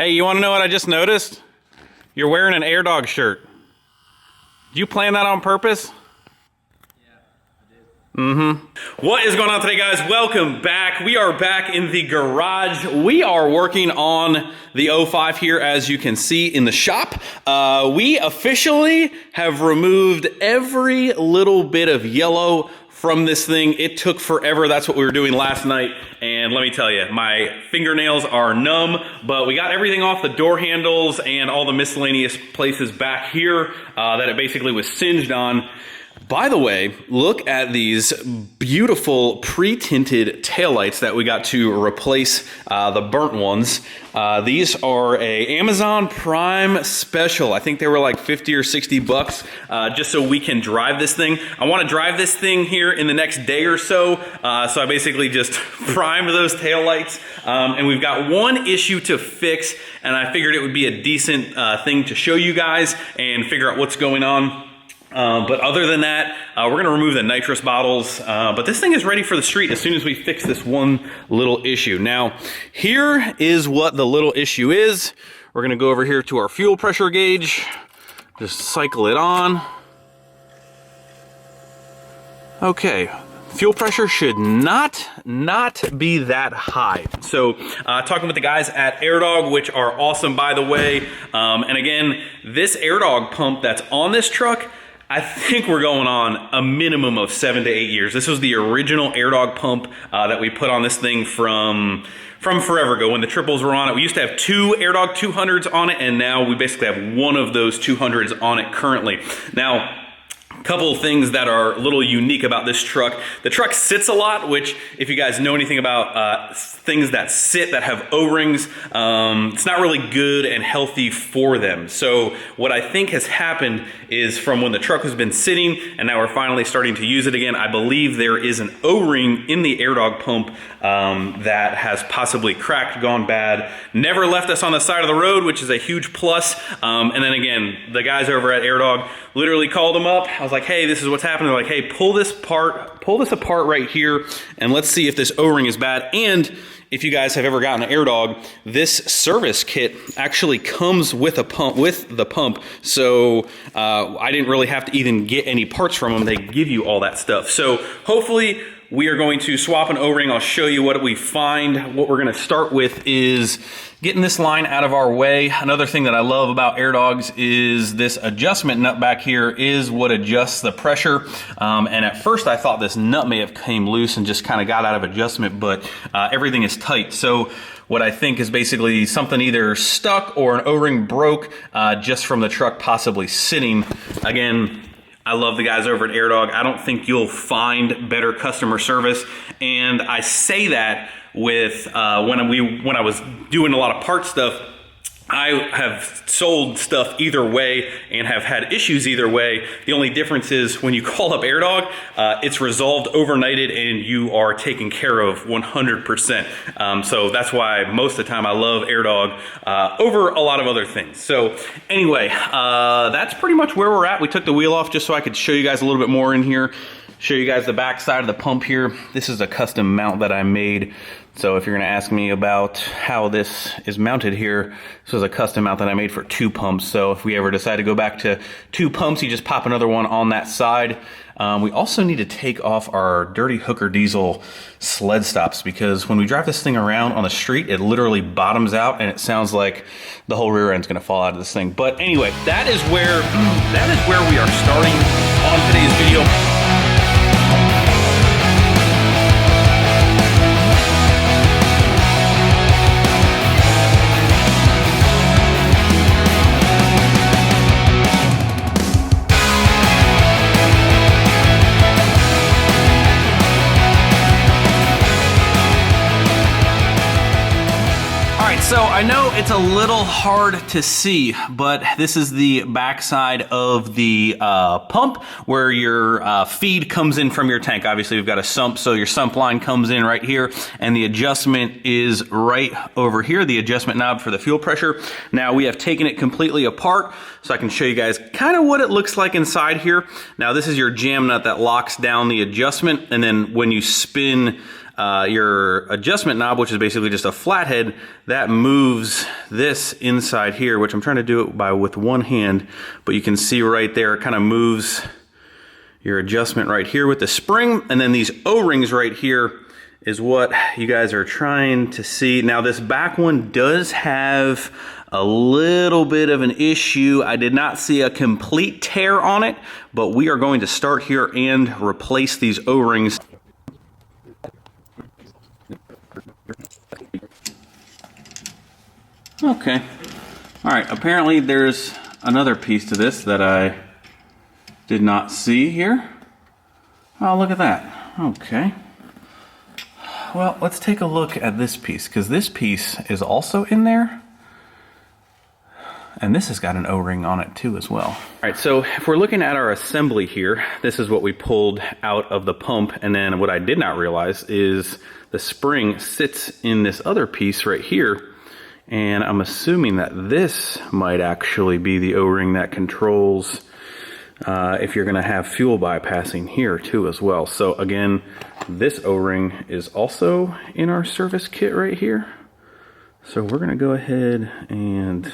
Hey, you want to know what I just noticed? You're wearing an Air Dog shirt. Did you plan that on purpose? What is going on today, guys? Welcome back. We are back in the garage. We are working on the 05 here, as you can see in the shop. We officially have removed every little bit of yellow from this thing. It took forever. That's what we were doing last night. And let me tell you, my fingernails are numb, but we got everything off the door handles and all the miscellaneous places back here that it basically was singed on. By the way, look at these beautiful pre-tinted taillights that we got to replace the burnt ones. These are a Amazon Prime special. I think they were like 50 or 60 bucks just so we can drive this thing. I want to drive this thing here in the next day or so. So I basically just primed those taillights. And we've got one issue to fix, and I figured it would be a decent thing to show you guys and figure out what's going on. But other than that, we're going to remove the nitrous bottles, but this thing is ready for the street as soon as we fix this one little issue. Now, here is what the little issue is. We're going to go over here to our fuel pressure gauge, just cycle it on. Okay, fuel pressure should not be that high. So talking with the guys at AirDog, which are awesome, by the way. And again, this AirDog pump that's on this truck, I think we're going on a minimum of 7 to 8 years. This was the original AirDog pump that we put on this thing from forever ago when the triples were on it. We used to have two AirDog 200s on it, and now we basically have one of those 200s on it currently. Now, a couple of things that are a little unique about this truck. The truck sits a lot, which if you guys know anything about things that sit, that have O-rings, it's not really good and healthy for them. So what I think has happened is from when the truck has been sitting and now we're finally starting to use it again, I believe there is an O-ring in the AirDog pump that has possibly cracked, gone bad, never left us on the side of the road, which is a huge plus. And then again, the guys over at AirDog literally called them up. I was like, hey, this is what's happening. They're like, hey, pull this apart right here, and let's see if this O-ring is bad. And if you guys have ever gotten an AirDog, this service kit actually comes with a pump, with the pump. So I didn't really have to even get any parts from them. They give you all that stuff. So hopefully we are going to swap an O-ring. I'll show you what we find. What we're going to start with is getting this line out of our way. Another thing that I love about AirDogs is this adjustment nut back here is what adjusts the pressure. And at first I thought this nut may have came loose and just kind of got out of adjustment, but everything is tight. So what I think is basically something either stuck or an O-ring broke just from the truck possibly sitting. Again, I love the guys over at AirDog. I don't think you'll find better customer service. And I say that with when I was doing a lot of part stuff, I have sold stuff either way and have had issues either way. The only difference is when you call up AirDog, it's resolved overnighted and you are taken care of 100%. So that's why most of the time I love AirDog over a lot of other things. So anyway, that's pretty much where we're at. We took the wheel off just so I could show you guys a little bit more in here. Show you guys the back side of the pump here. This is a custom mount that I made. So if you're gonna ask me about how this is mounted here, this was a custom mount that I made for 2 pumps. So if we ever decide to go back to 2 pumps, you just pop another one on that side. We also need to take off our dirty hooker diesel sled stops because when we drive this thing around on the street, it literally bottoms out and it sounds like the whole rear end's gonna fall out of this thing. But anyway, that is where we are starting on today's video. So I know it's a little hard to see, but this is the backside of the pump where your feed comes in from your tank. Obviously we've got a sump, so your sump line comes in right here, and the adjustment is right over here, the adjustment knob for the fuel pressure. Now we have taken it completely apart, so I can show you guys kind of what it looks like inside here. Now this is your jam nut that locks down the adjustment, and then when you spin your adjustment knob, which is basically just a flathead, that moves this inside here, which I'm trying to do it with one hand, but you can see right there, it kind of moves your adjustment right here with the spring, and then these O-rings right here is what you guys are trying to see. Now this back one does have a little bit of an issue. I did not see a complete tear on it, but we are going to start here and replace these O-rings. Okay, all right, apparently there's another piece to this that I did not see here. Oh, look at that. Okay. Well, let's take a look at this piece, because this piece is also in there. And this has got an O-ring on it too as well. All right, so if we're looking at our assembly here, this is what we pulled out of the pump. And then what I did not realize is the spring sits in this other piece right here. And I'm assuming that this might actually be the O-ring that controls if you're gonna have fuel bypassing here too as well. So again, this O-ring is also in our service kit right here. So we're gonna go ahead and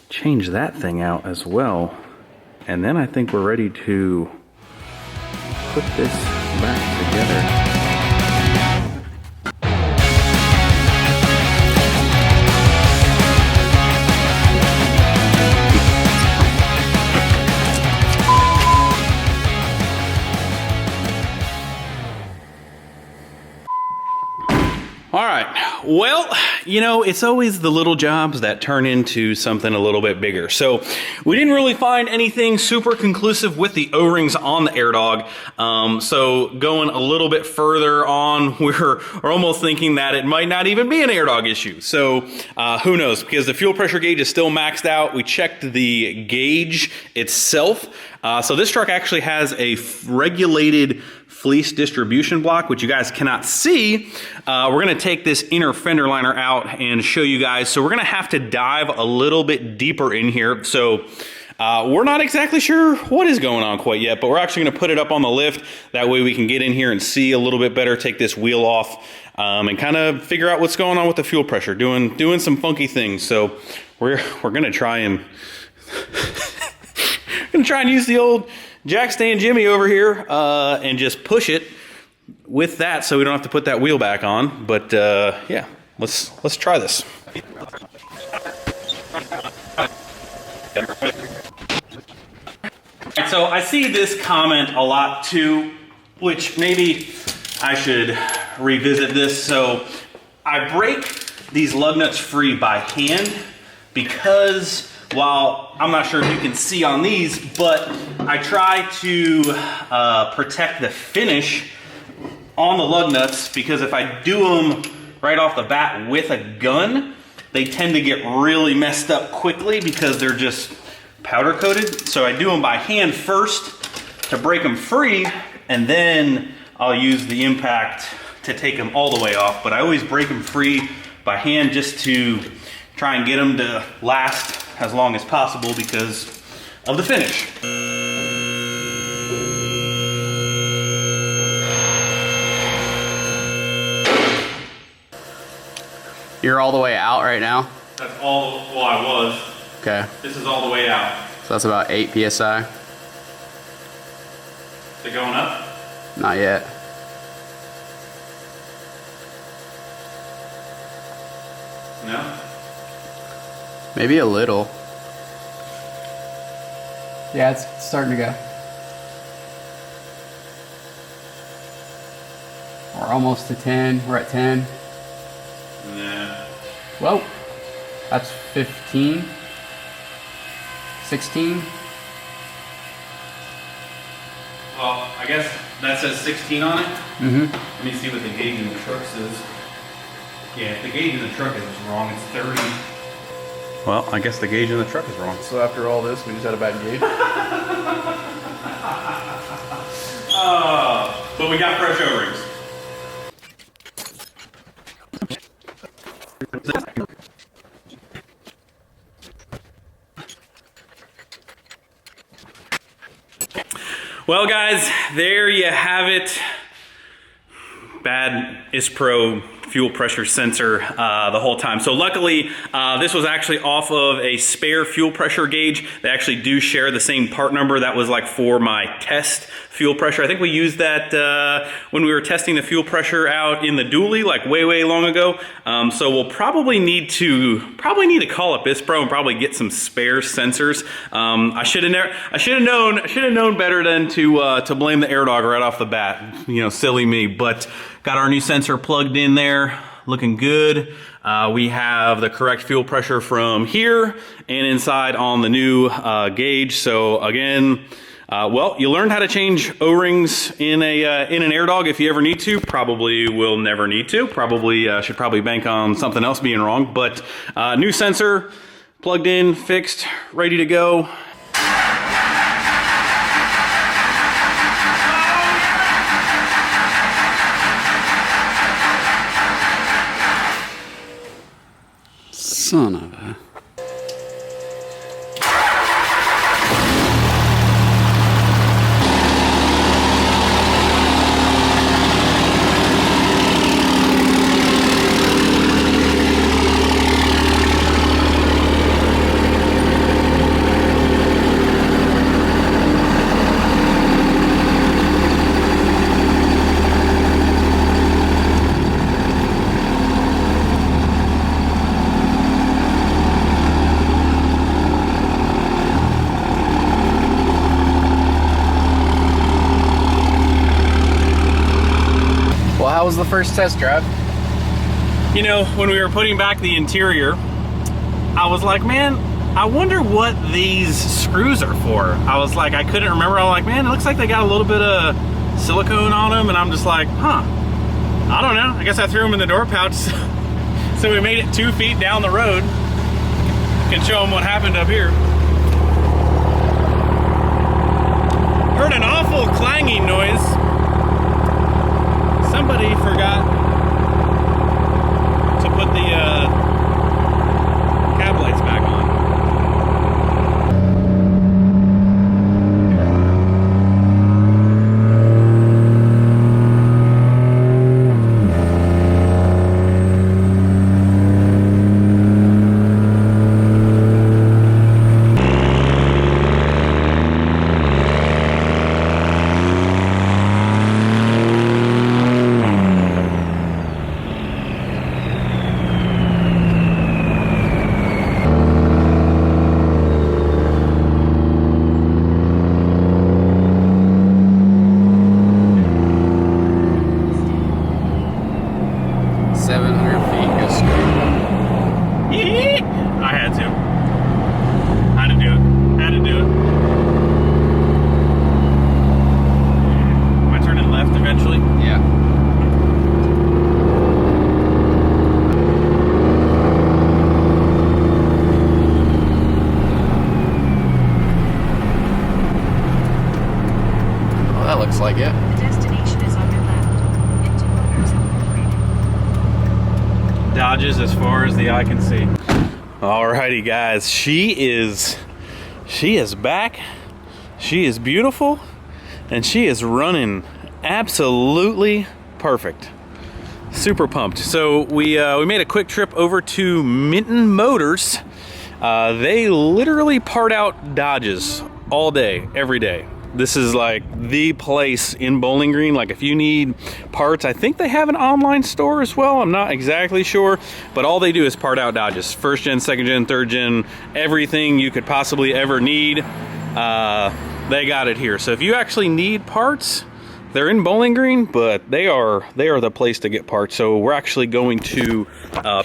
change that thing out as well. And then I think we're ready to put this back together. All right, well, you know, it's always the little jobs that turn into something a little bit bigger. So we didn't really find anything super conclusive with the O-rings on the AirDog. So going a little bit further on, we're almost thinking that it might not even be an AirDog issue. So who knows, because the fuel pressure gauge is still maxed out. We checked the gauge itself. So this truck actually has a regulated FLEECE distribution block, which you guys cannot see. We're gonna take this inner fender liner out and show you guys. So we're gonna have to dive a little bit deeper in here. So we're not exactly sure what is going on quite yet, but we're actually gonna put it up on the lift. That way we can get in here and see a little bit better, take this wheel off, and kind of figure out what's going on with the fuel pressure, doing some funky things. So we're gonna try and use the old jack stand Jimmy over here and just push it with that, so we don't have to put that wheel back on. But yeah, let's try this. So I see this comment a lot too, which maybe I should revisit this. So I break these lug nuts free by hand because, while I'm not sure if you can see on these, but I try to protect the finish on the lug nuts, because if I do them right off the bat with a gun, they tend to get really messed up quickly because they're just powder coated. So I do them by hand first to break them free, and then I'll use the impact to take them all the way off. But I always break them free by hand just to try and get them to last as long as possible because of the finish. You're all the way out right now? That's all, well, I was. Okay. This is all the way out. So that's about 8 PSI? Is it going up? Not yet. No? Maybe a little. Yeah, it's starting to go. We're almost to 10. We're at 10. Nah. Whoa. That's 15. 16. Well, I guess that says 16 on it. Mm-hmm. Let me see what the gauge in the truck says. Yeah, the gauge in the truck is wrong. It's 30. Well, I guess the gauge in the truck is wrong. So after all this, we just had a bad gauge? But we got fresh O-rings. Well, guys, there you have it. bad ISPRO fuel pressure sensor the whole time. So luckily, this was actually off of a spare fuel pressure gauge. They actually do share the same part number. That was like for my test fuel pressure. I think we used that when we were testing the fuel pressure out in the dually, like way long ago. So we'll probably need to call up ISPRO and probably get some spare sensors. I should have known better than to blame the AirDog right off the bat. You know, silly me. But got our new sensor plugged in there, looking good. We have the correct fuel pressure from here and inside on the new gauge. So again, well, you learned how to change O-rings in an AirDog if you ever need to. Probably will never need to. Should probably bank on something else being wrong. But new sensor, plugged in, fixed, ready to go. Son of a... How was the first test drive? You know, when we were putting back the interior, I was like, man, I wonder what these screws are for. I was like, I couldn't remember. I'm like, man, it looks like they got a little bit of silicone on them. And I'm just like, huh, I don't know. I guess I threw them in the door pouch. So we made it 2 feet down the road. Can show them what happened up here. Heard an awful clanging noise. Somebody forgot to put the cab lights back on. Like it. The destination is on your left. In 200 Dodges as far as the eye can see. Alrighty guys, she is back. She is beautiful and she is running absolutely perfect. Super pumped. So we made a quick trip over to Minton Motors. They literally part out Dodges all day, every day. This is like the place in Bowling Green. Like if you need parts, I think they have an online store as well. I'm not exactly sure, but all they do is part out Dodges. First gen, second gen, third gen, everything you could possibly ever need. They got it here. So if you actually need parts, they're in Bowling Green, but they are the place to get parts. So we're actually going to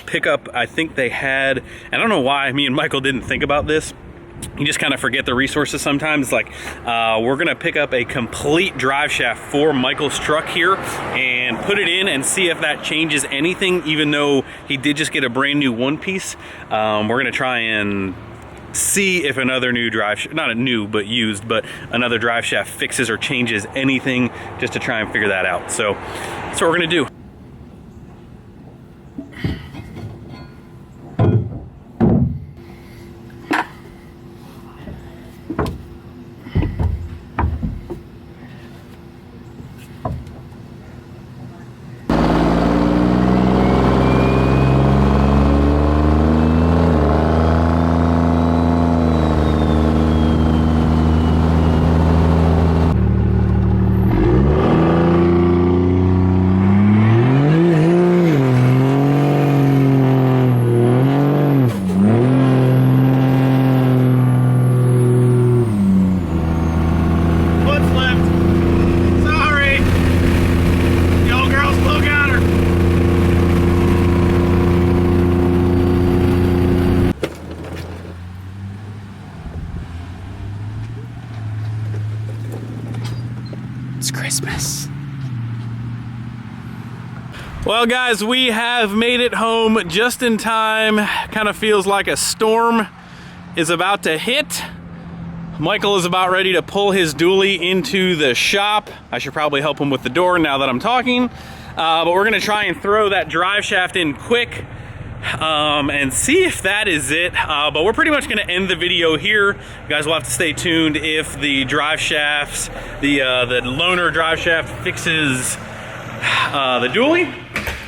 pick up, I think they had, and I don't know why me and Michael didn't think about this. You just kind of forget the resources sometimes. Like we're gonna pick up a complete drive shaft for Michael's truck here and put it in and see if that changes anything, even though he did just get a brand new one piece. We're gonna try and see if another new drive, not a new, but used, but another drive shaft fixes or changes anything, just to try and figure that out. So that's what we're gonna do. It's Christmas. Well, guys, we have made it home just in time. Kind of feels like a storm is about to hit. Michael is about ready to pull his dually into the shop. I should probably help him with the door now that I'm talking. But we're gonna try and throw that drive shaft in quick and see if that is it. But we're pretty much gonna end the video here. You guys will have to stay tuned if the drive shafts, the loaner drive shaft fixes the dually.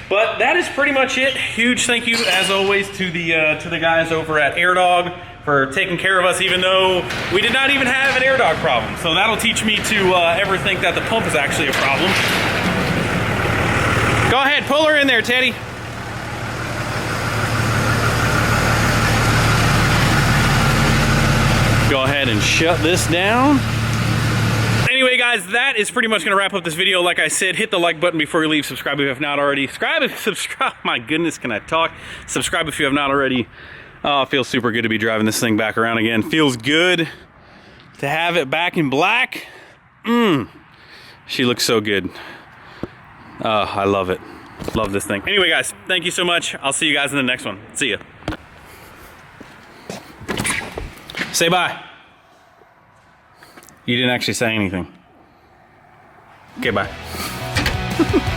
But that is pretty much it. Huge thank you, as always, to the guys over at AirDog for taking care of us, even though we did not even have an AirDog problem. So that'll teach me to ever think that the pump is actually a problem. Go ahead, pull her in there, Teddy. Go ahead and shut this down. Anyway, guys, that is pretty much going to wrap up this video. Like I said, hit the like button before you leave. Subscribe if you have not already. Subscribe. My goodness, can I talk? Subscribe if you have not already. Oh, it feels super good to be driving this thing back around again. Feels good to have it back in black. She looks so good. I love it. Love this thing. Anyway, guys, thank you so much. I'll see you guys in the next one. See ya. Say bye. You didn't actually say anything. Okay, bye.